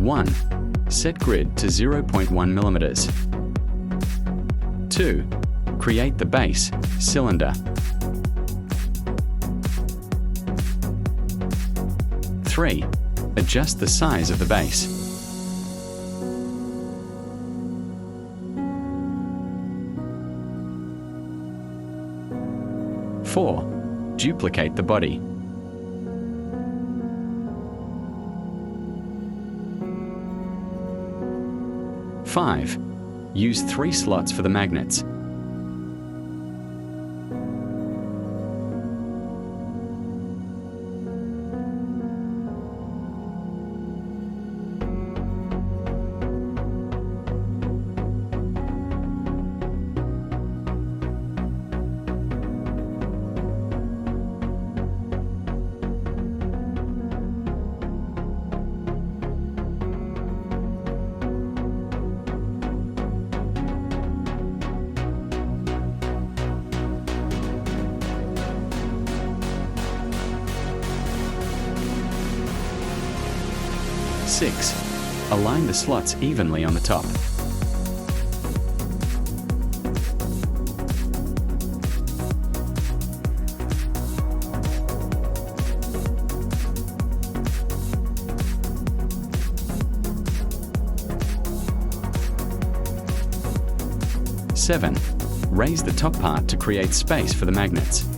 1. Set grid to 0.1 millimeters. 2. Create the base, cylinder. 3. Adjust the size of the base. 4. Duplicate the body. 5. Use 3 slots for the magnets. 6. Align the slots evenly on the top. 7. Raise the top part to create space for the magnets.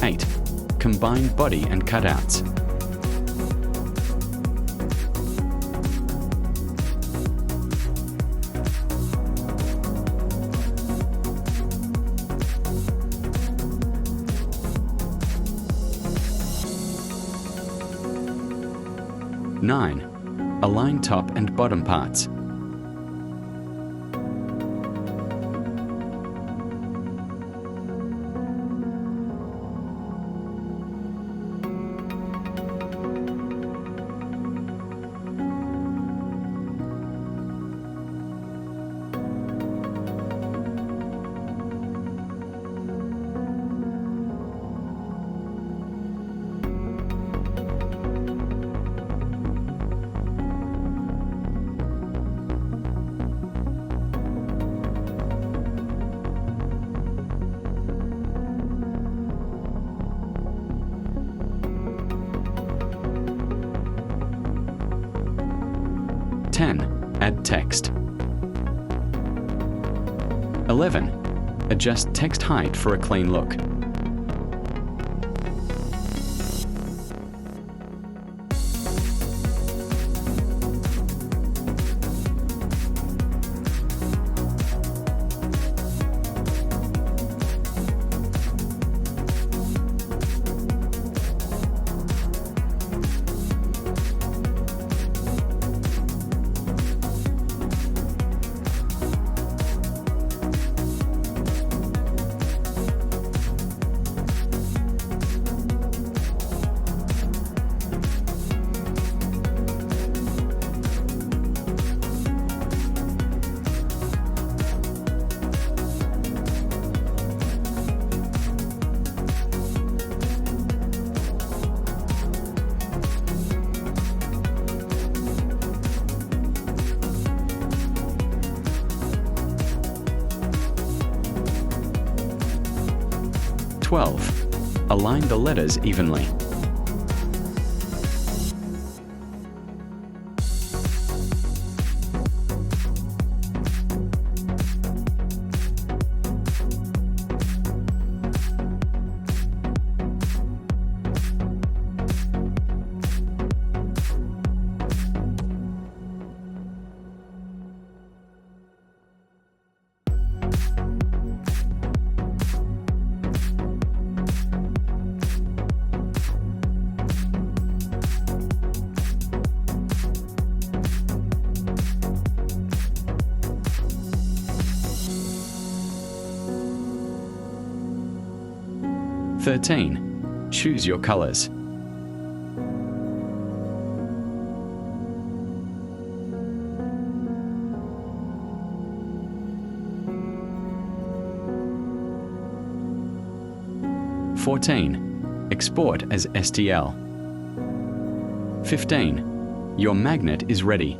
8. Combine body and cutouts. 9. Align top and bottom parts. 10. Add text. 11. Adjust text height for a clean look. 12. Align the letters evenly. 13. Choose your colors. 14. Export as STL. 15. Your magnet is ready.